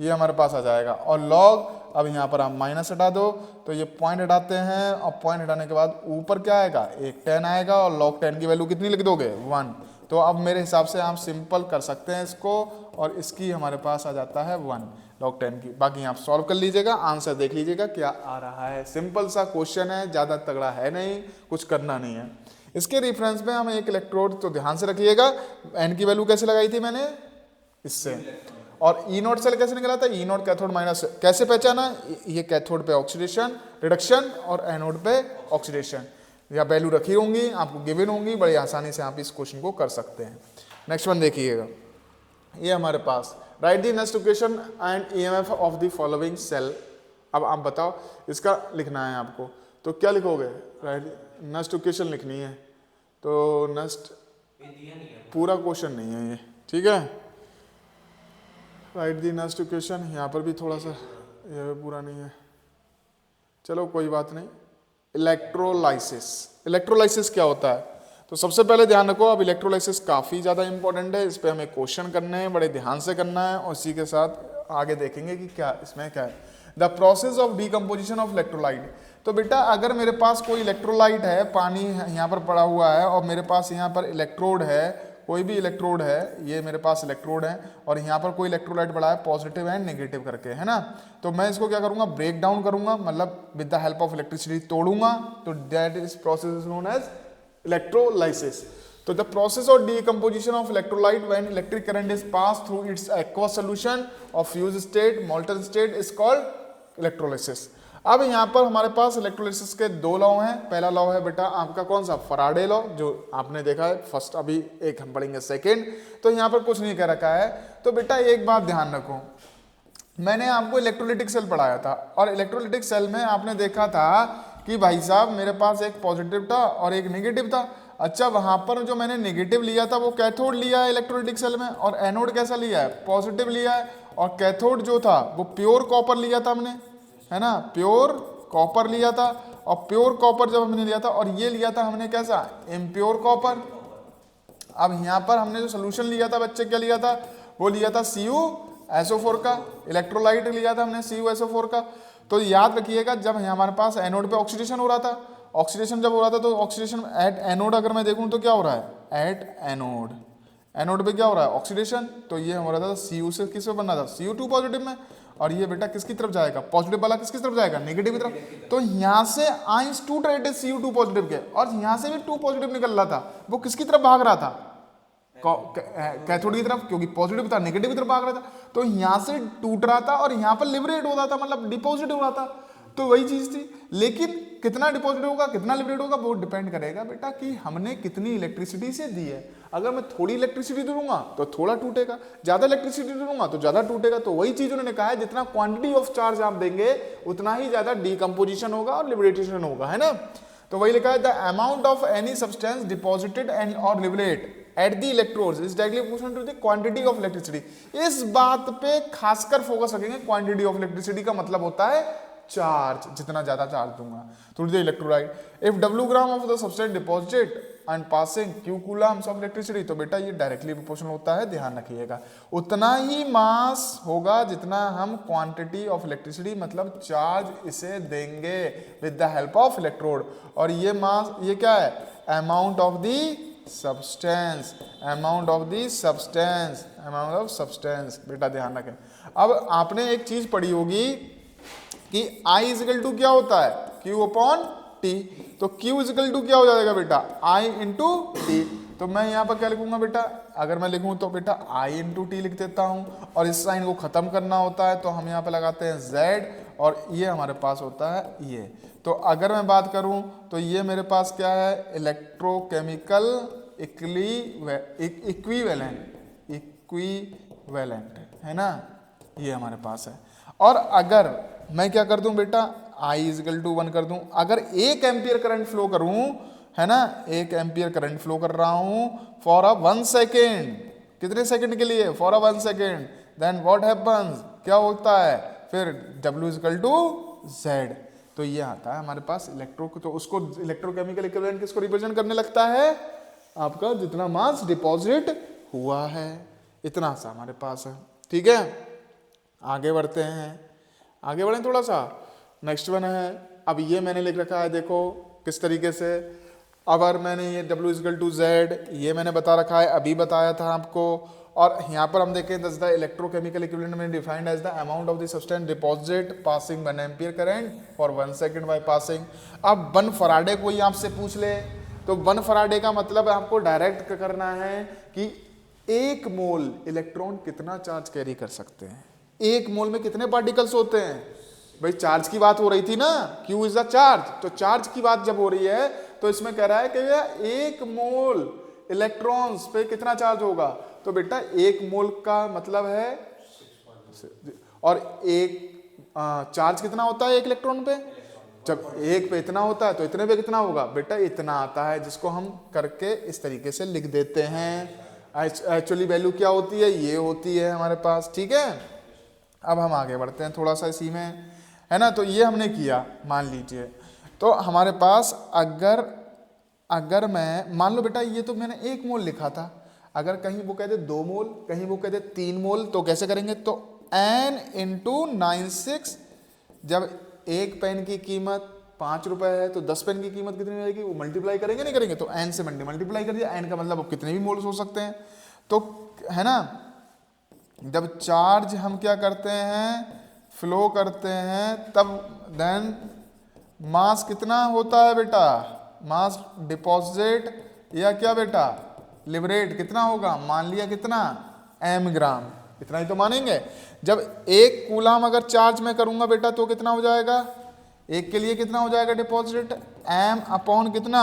Speaker 1: ये हमारे पास आ जाएगा। और लॉग अब यहाँ पर आप माइनस हटा दो, तो ये पॉइंट हटाते हैं और पॉइंट हटाने के बाद ऊपर क्या आएगा एक 10 आएगा और लॉग 10 की वैल्यू कितनी लिख दोगे 1। तो अब मेरे हिसाब से आप सिंपल कर सकते हैं इसको, और इसकी हमारे पास आ जाता है 1 लॉग 10 की। बाकी आप सॉल्व कर लीजिएगा, आंसर देख लीजिएगा क्या आ रहा है। सिंपल सा क्वेश्चन है, ज़्यादा तगड़ा है नहीं, कुछ करना नहीं है। इसके रेफरेंस में हमें एक इलेक्ट्रोड तो ध्यान से रखिएगा, एन की वैल्यू कैसे लगाई थी मैंने इससे, और ई नॉट सेल कैसे निकला था, ई नॉट कैथोड माइनस कैसे पहचाना, ये कैथोड पे ऑक्सीडेशन रिडक्शन और एनोड पे ऑक्सीडेशन, या वैल्यू रखी होंगी आपको गिवन होंगी, बड़ी आसानी से आप इस क्वेश्चन को कर सकते हैं। नेक्स्ट वन देखिएगा, ये हमारे पास right the next equation and EMF of the following cell. अब आप बताओ इसका लिखना है आपको, तो क्या लिखोगे, राइट नेक्स्ट इक्वेशन लिखनी है। तो नेक्स्ट पूरा क्वेश्चन नहीं है ये, ठीक है, राइट दी नेक्स्ट इक्वेशन। यहाँ पर भी थोड़ा सा ये पूरा नहीं है, चलो कोई बात नहीं। इलेक्ट्रोलाइसिस, इलेक्ट्रोलाइसिस क्या होता है, तो सबसे पहले ध्यान रखो, अब इलेक्ट्रोलाइसिस काफ़ी ज़्यादा इंपॉर्टेंट है, इस पर हमें क्वेश्चन करने हैं, बड़े ध्यान से करना है, और इसी के साथ आगे देखेंगे कि क्या इसमें क्या है। The process of decomposition of electrolyte. तो बेटा अगर मेरे पास कोई इलेक्ट्रोलाइट है, पानी यहाँ पर पड़ा हुआ है और मेरे पास यहाँ पर इलेक्ट्रोड है, कोई भी इलेक्ट्रोड है, ये मेरे पास इलेक्ट्रोड है और यहाँ पर कोई इलेक्ट्रोलाइट पड़ा है पॉजिटिव एंड नेगेटिव करके, है ना। तो मैं इसको क्या करूँगा, ब्रेक डाउन करूँगा, मतलब with the help of electricity तोड़ूंगा, तो that is process is known as electrolysis. तो the process of decomposition of electrolyte when electric current is pass through its aqueous solution of fuse state molten state is called electrolysis. अब यहाँ पर हमारे पास electrolysis के दो law हैं। पहला law है बेटा आपका कौन सा, फराडे लॉ, जो आपने देखा है फर्स्ट, अभी एक हम पढ़ेंगे सेकेंड। तो यहाँ पर कुछ नहीं कह रखा है। तो बेटा एक बात ध्यान रखो, मैंने आपको इलेक्ट्रोलिटिक सेल पढ़ाया था और इलेक्ट्रोलिटिक सेल में आपने देखा था कि भाई साहब मेरे पास एक पॉजिटिव था और एक नेगेटिव था। अच्छा, वहां पर जो मैंने नेगेटिव लिया था वो कैथोड लिया है इलेक्ट्रोलिटिक सेल में, और एनोड कैसा लिया है, पॉजिटिव लिया है। और कैथोड जो था वो प्योर कॉपर लिया था हमने, है ना, प्योर कॉपर लिया था। और प्योर कॉपर जब हमने लिया था, और ये लिया था हमने कैसा, इम्प्योर कॉपर। अब यहाँ पर हमने जो सोल्यूशन लिया था बच्चे, क्या लिया था, वो लिया था CuSO4 का, इलेक्ट्रोलाइट लिया था हमने CuSO4 का। तो याद रखिएगा, जब हमारे पास एनोड पे ऑक्सीडेशन हो रहा था, ऑक्सीडेशन जब हो रहा था, तो ऑक्सीडेशन एट एनोड अगर मैं देखूं तो क्या हो रहा है, एट एनोड, एनोड पे क्या हो रहा है, ऑक्सीडेशन। तो ये हो रहा था Cu से किस पे बनना था, Cu2 पॉजिटिव में। और ये बेटा किसकी तरफ जाएगा, पॉजिटिव वाला किसकी तरफ जाएगा, नेगेटिव की तरफ। तो यहाँ से आइंस 2 टू Cu2 पॉजिटिव के, और यहाँ से भी 2 पॉजिटिव निकल रहा था, वो किसकी तरफ भाग रहा था, कैथोड की तरफ, क्योंकि पॉजिटिव था, नेगेटिव की तरफ भाग रहा था। तो यहां से टूट रहा था और यहां पर लिबरेट हो रहा था, मतलब डिपॉजिट हो रहा था। तो वही चीज थी, लेकिन कितना डिपॉजिट होगा, कितना लिबरेट होगा, वो डिपेंड करेगा बेटा कि हमने कितनी इलेक्ट्रिसिटी से दी है। अगर मैं थोड़ी इलेक्ट्रिसिटी दूंगा तो थोड़ा टूटेगा, ज्यादा इलेक्ट्रिसिटी दूंगा तो ज्यादा टूटेगा। तो वही चीज उन्होंने कहा है, जितना क्वांटिटी ऑफ चार्ज आप देंगे उतना ही ज्यादा डीकम्पोजिशन होगा और लिबरेटेशन होगा, है ना। तो वही लिखा है, the amount of any substance deposited and और liberate at the electrodes is directly proportional to the quantity of electricity. इस बात पे खासकर फोकस रखेंगे, क्वांटिटी ऑफ इलेक्ट्रिसिटी का मतलब होता है चार्ज, जितना ज्यादा चार्ज दूंगा through the electrolyte. If W gram of the substance deposited and passing Q Coulomb's of electricity, तो बेटा ये डायरेक्टली प्रोपोर्शनल होता है, ध्यान रखिएगा। उतना ही मास होगा जितना हम क्वांटिटी ऑफ इलेक्ट्रिसिटी मतलब चार्ज इसे देंगे with the help of electrode. और ये मास, ये क्या है, amount of the substance, amount of the substance, amount of substance, बेटा ध्यान रखें। अब आपने एक चीज पढ़ी होगी कि I इजिकल टू क्या होता है, Q अपॉन T। तो Q इजिकल टू क्या हो जाएगा बेटा, I इंटू T। तो मैं यहाँ पर क्या लिखूंगा बेटा, अगर मैं लिखूं तो बेटा I इंटू T लिख देता हूं, और इस साइन को खत्म करना होता है तो हम यहाँ पे लगाते हैं Z, और ये हमारे पास होता है ये। तो अगर मैं बात करूं तो ये मेरे पास क्या है, इलेक्ट्रोकेमिकल इक्विवेलेंट, है ना, ये हमारे पास है। और अगर मैं क्या कर दूं बेटा, I इजिकल टू 1 कर दूं, अगर 1 एम्पियर करंट फ्लो करूं, है ना, 1 एम्पियर करंट फ्लो कर रहा हूं फॉर अ 1 सेकेंड, कितने सेकेंड के लिए, for a 1 second, then what happens, क्या होता है, फिर W इजिकल टू Z। तो ये आता है हमारे पास इलेक्ट्रो, तो उसको इलेक्ट्रोकेमिकल इक्विवेलेंट किसको रिप्रेजेंट करने लगता है, आपका जितना मास डिपॉजिट हुआ है, इतना सा हमारे पास है। ठीक है, आगे बढ़ते हैं, आगे बढ़ें थोड़ा सा। नेक्स्ट वन है, अब ये मैंने लिख रखा है, देखो किस तरीके से। अब अगर मैंने ये W इजिकल टू Z ये मैंने बता रखा है, अभी बताया था आपको। और यहाँ पर हम देखें, दस द इलेक्ट्रोकेमिकल इक्विवेलेंट में defined as the amount of the substance deposit passing 1 ampere current for 1 second by passing. अब 1 फराडे कोई आपसे पूछ ले, तो 1 फराडे का मतलब आपको डायरेक्ट करना है कि 1 मोल इलेक्ट्रॉन कितना चार्ज कैरी कर सकते हैं। 1 मोल में कितने पार्टिकल्स होते हैं, भाई चार्ज की बात हो रही थी ना, Q इज द चार्ज। तो चार्ज की बात जब हो रही है तो इसमें कह रहा है कि 1 मोल इलेक्ट्रॉन्स पे कितना चार्ज होगा। तो बेटा 1 मोल का मतलब है, और एक चार्ज कितना होता है 1 इलेक्ट्रॉन पे, जब 1 पे इतना होता है तो इतने पे कितना होगा, बेटा इतना आता है, जिसको हम करके इस तरीके से लिख देते हैं। एक्चुअली वैल्यू क्या होती है, ये होती है हमारे पास। ठीक है, अब हम आगे बढ़ते हैं थोड़ा सा इसी में, है ना। तो ये हमने किया, मान लीजिए तो हमारे पास अगर मैं मान लो बेटा ये तो मैंने 1 मोल लिखा था, अगर कहीं वो कहते 2 मोल, कहीं वो कहते 3 मोल, तो कैसे करेंगे, तो N इंटू 96, जब एक पेन की कीमत ₹5 है तो 10 पेन की कीमत कितनी रहेगी, वो मल्टीप्लाई करेंगे नहीं करेंगे, तो n से मल्टीप्लाई कर दिया, n का मतलब अब कितने भी मोल्स हो सकते हैं, तो है ना। जब चार्ज हम क्या करते हैं, फ्लो करते हैं, तब देन मास कितना होता है बेटा, मास डिपॉजिट या क्या बेटा लिबरेट कितना होगा, मान लिया कितना m ग्राम, इतना ही तो मानेंगे। जब 1 कूलाम अगर चार्ज में करूंगा बेटा तो कितना हो जाएगा, एक के लिए कितना हो जाएगा डिपॉजिट, m अपॉन कितना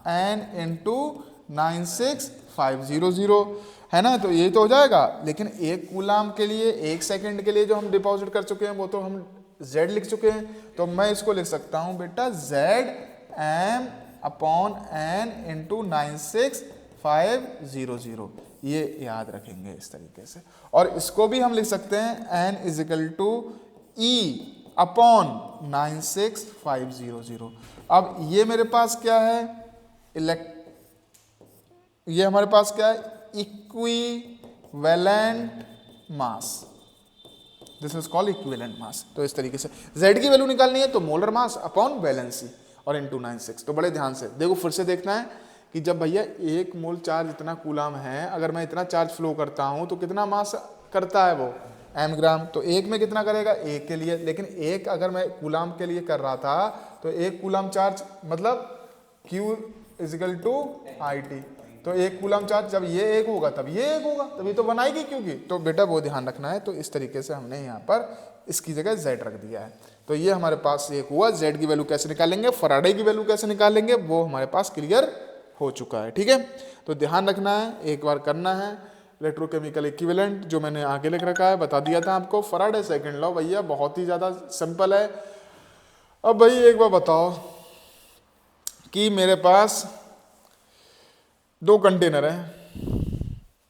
Speaker 1: n इंटू 96500, है ना, तो यही तो हो जाएगा। लेकिन 1 कूलाम के लिए 1 सेकंड के लिए जो हम डिपॉजिट कर चुके हैं वो तो हम z लिख चुके हैं, तो मैं इसको लिख सकता हूं बेटा z m upon n into 96500, ये याद रखेंगे इस तरीके से। और इसको भी हम लिख सकते हैं n is equal to e upon 96500। अब ये मेरे पास क्या है, ये हमारे पास क्या है, equivalent mass, this is called equivalent mass. तो इस तरीके से z की वैल्यू निकालनी है तो मोलर मास अपॉन वैलेंसी और इंटू 96। तो बड़े ध्यान से देखो, फिर से देखना है कि जब भैया 1 मोल चार्ज इतना कूलाम है, अगर मैं इतना चार्ज फ्लो करता हूं तो कितना मास करता है वो m ग्राम, तो 1 में कितना करेगा, 1 के लिए। लेकिन 1 अगर मैं कूलाम के लिए कर रहा था तो 1 कूलाम चार्ज मतलब q is equal to I T, तो 1 कूलाम चार्ज जब ये 1 होगा तब ये 1 होगा, तभी तो बनाएगी क्योंकि, तो बेटा वो ध्यान रखना है। तो इस तरीके से हमने यहाँ पर इसकी जगह z रख दिया है। तो ये हमारे पास एक हुआ, z की वैल्यू कैसे निकालेंगे, फराडे की वैल्यू कैसे निकालेंगे, वो हमारे पास क्लियर हो चुका है। ठीक है, तो ध्यान रखना है, एक बार करना है। इलेक्ट्रोकेमिकल इक्विवेलेंट जो मैंने आगे लिख रखा है बता दिया था आपको, फराडे सेकंड लॉ भैया बहुत ही ज़्यादा सिंपल है। अब भाई एक बार बताओ कि मेरे पास 2 कंटेनर है,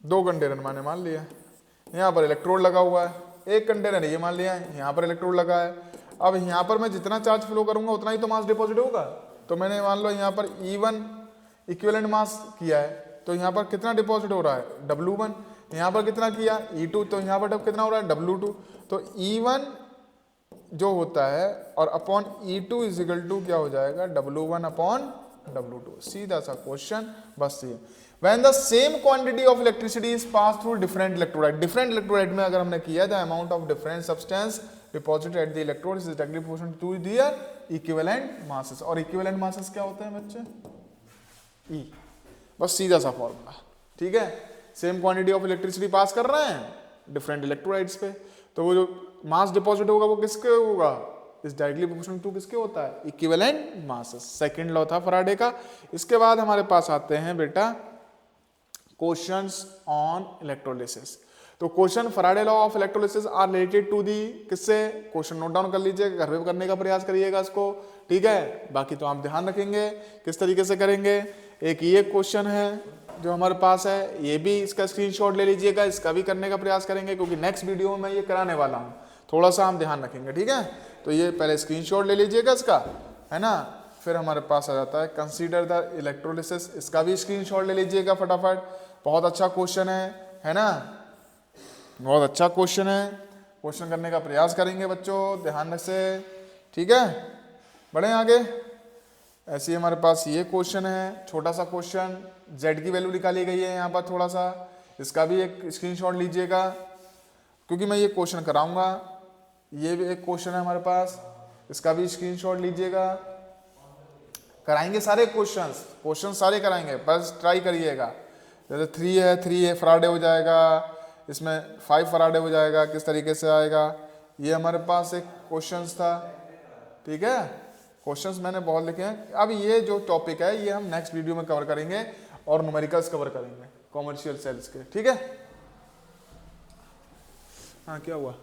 Speaker 1: 2 कंटेनर मैंने मान लिया, यहाँ पर इलेक्ट्रोड लगा हुआ है, एक कंटेनर ये मान लिया है, यहाँ पर इलेक्ट्रोड लगा है। अब यहाँ पर मैं जितना चार्ज फ्लो करूंगा उतना ही तो मास डिपॉजिट होगा, तो मैंने मान लो यहाँ पर E1 इक्विवेलेंट मास किया है, तो यहाँ पर कितना डिपॉजिट हो रहा है W1, यहाँ पर कितना किया E2, तो यहाँ पर कितना हो रहा है W2, तो E1 जो होता है और अपॉन E2 इजिकल टू क्या हो जाएगा W1 अपॉन W2, सीधा सा क्वेश्चन बस ये। When the same quantity of electricity is passed through different electrolyte, different electrolyte में अगर हमने किया the amount of different substance deposited at the electrode is directly proportional to their equivalent masses। और equivalent masses क्या होते हैं बच्चे, E, बस सीधा सा फॉर्मूला। ठीक है, same quantity of electricity pass कर रहे हैं डिफरेंट इलेक्ट्रोलाइट्स पे, तो वो जो मास डिपॉजिट होगा वो किसके होगा, इस डायरेक्टली प्रोपोर्शनल टू किसके होता है, इक्विवेलेंट मासेस। सेकंड लॉ था फराडे का। इसके बाद हमारे पास आते हैं बेटा क्वेश्चंस ऑन इलेक्ट्रोलिसिस। तो question Faraday law of electrolysis are related to the, किससे, क्वेश्चन नोट डाउन कर लीजिए, घर पे करने का प्रयास करिएगा इसको। ठीक है, बाकी तो आप ध्यान रखेंगे किस तरीके से करेंगे। एक ये क्वेश्चन है जो हमारे पास है, ये भी इसका स्क्रीनशॉट ले लीजिएगा, इसका भी करने का प्रयास करेंगे क्योंकि नेक्स्ट वीडियो में मैं ये कराने वाला हूँ, थोड़ा सा हम ध्यान रखेंगे। ठीक है, तो ये पहले स्क्रीनशॉट ले लीजिएगा इसका, है ना। फिर हमारे पास आ जाता है कंसीडर द इलेक्ट्रोलिसिस, इसका भी स्क्रीनशॉट ले लीजिएगा फटाफट, बहुत अच्छा क्वेश्चन है ना, बहुत अच्छा क्वेश्चन है, क्वेश्चन करने का प्रयास करेंगे बच्चों ध्यान से। ठीक है, बढ़े आगे। ऐसे ही हमारे पास ये क्वेश्चन है, छोटा सा क्वेश्चन, z की वैल्यू निकाली गई है यहाँ पर थोड़ा सा, इसका भी एक स्क्रीनशॉट लीजिएगा क्योंकि मैं ये क्वेश्चन कराऊंगा। ये भी एक क्वेश्चन है हमारे पास, इसका भी स्क्रीनशॉट लीजिएगा। कराएंगे सारे क्वेश्चन सारे कराएंगे, बस ट्राई करिएगा। जैसे 3 है फराडे हो जाएगा, इसमें 5 फराडे हो जाएगा, किस तरीके से आएगा। ये हमारे पास एक क्वेश्चंस था। ठीक है, क्वेश्चंस मैंने बहुत लिखे हैं। अब ये जो टॉपिक है ये हम नेक्स्ट वीडियो में कवर करेंगे और न्यूमेरिकल्स कवर करेंगे कॉमर्शियल सेल्स के। ठीक है, हाँ क्या हुआ।